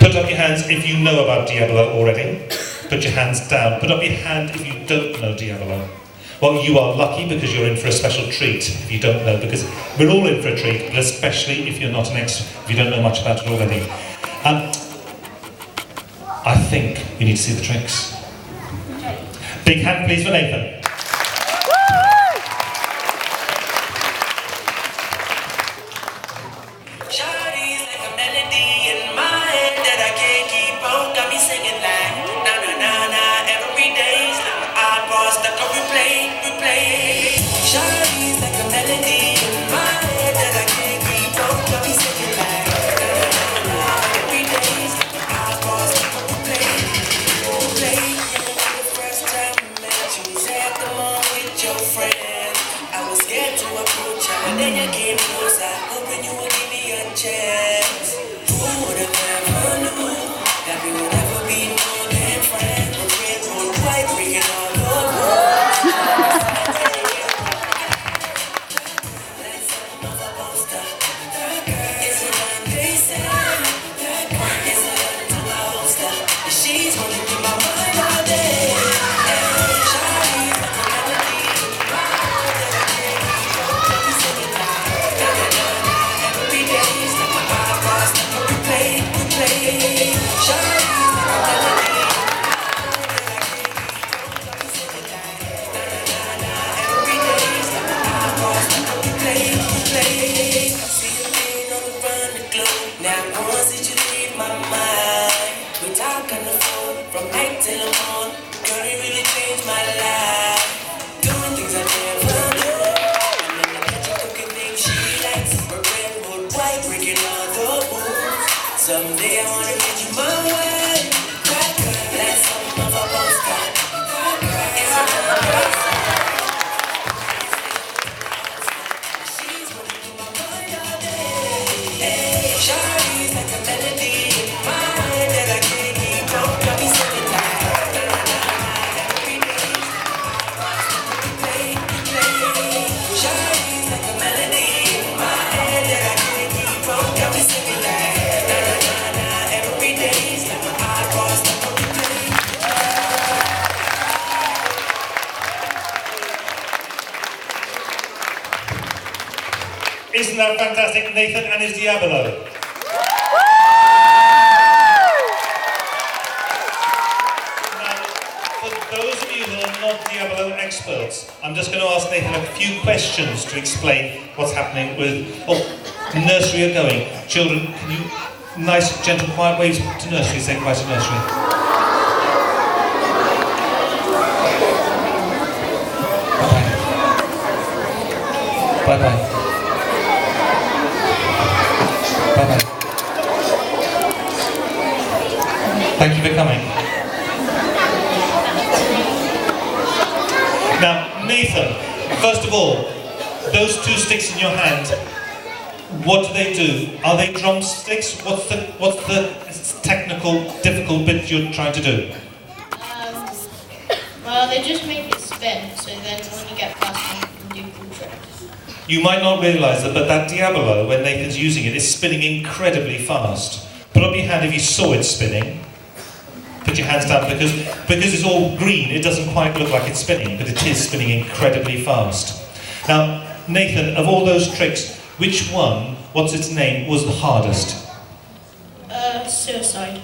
Put up your hands if you know about Diabolo already. Put your hands down. Put up your hand if you don't know Diabolo. Well, you are lucky because you're in for a special treat if you don't know, because we're all in for a treat, but especially if you're not an expert, if you don't know much about it already. I think you need to see the tricks. Big hand please for Nathan. And then you came closer, hoping you would give me a chance. Who would have ever knew that we would ever be more than friends? We're rainbow white, bringing all the world. Like something of a poster. It's a Monday sound. It's a letter to my holster. And she's running through my mind all day. Shawty's like a melody. From night till the morning, girl, it really changed my life. Doing things I never do. And then I catch her cooking things she likes. We're redwood white, breaking all the rules. Someday I wanna get you my way. Like something of a postcard. It's a she's running through my mind all day. Hey, Shawty's like a melody in my head that I can't keep on. Got me singing like every day. Shawty's like a melody in my head that I can't keep on. Got me singing like every day. Like my eyeballs stuck on replay. Isn't that fantastic, Nathan and his Diabolo? Now, for those of you who are not Diabolo experts, I'm just going to ask Nathan a few questions to explain what's happening with... Oh, nursery are going. Children, can you... Nice, gentle, quiet waves to nursery. Say goodbye to nursery. Bye-bye. Bye-bye. Bye-bye. Thank you for coming. Now, Nathan, first of all, those two sticks in your hand, what do they do? Are they drumsticks? What's the technical, difficult bit you're trying to do? Well, they just make it spin, so then when you get past them, you can do cool tricks. You might not realise that, but that Diabolo, when Nathan's using it, is spinning incredibly fast. Put up your hand if you saw it spinning. Put your hands down, because it's all green, it doesn't quite look like it's spinning, but it is spinning incredibly fast. Now, Nathan, of all those tricks, which one, what's its name, was the hardest? Suicide.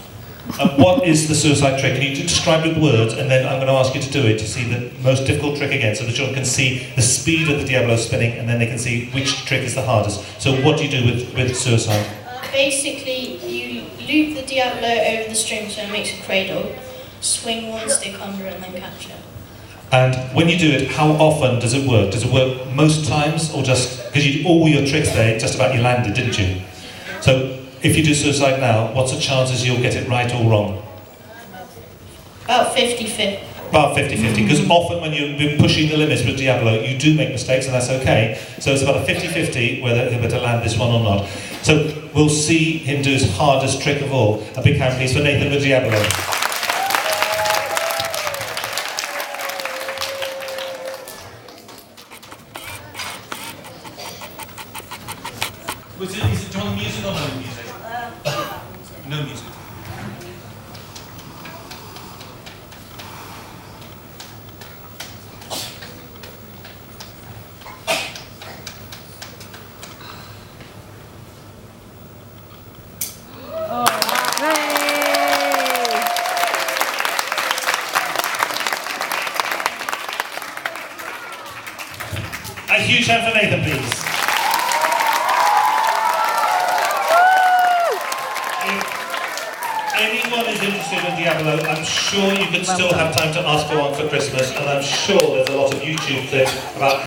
And what is the suicide trick? Can you describe it with words, and then I'm going to ask you to do it to see the most difficult trick again, so the children can see the speed of the Diabolo spinning, and then they can see which trick is the hardest. So what do you do with suicide? Basically, you loop the Diabolo over the string so it makes a cradle, swing one stick under and then catch it. And when you do it, how often does it work? Does it work most times, or just, because you did all your tricks there, just about you landed, didn't you? So if you do suicide now, what's the chances you'll get it right or wrong? About 50-50. About 50-50, because often when you're pushing the limits with Diabolo, you do make mistakes, and that's okay. So it's about a 50-50 whether he'll be able to land this one or not. So we'll see him do his hardest trick of all. A big hand please for Nathan with Diabolo. Do you want music or no music? No music. A huge hand for Nathan, please. If anyone is interested in Diabolo, I'm sure you can still have time to ask for one for Christmas, and I'm sure there's a lot of YouTube clips about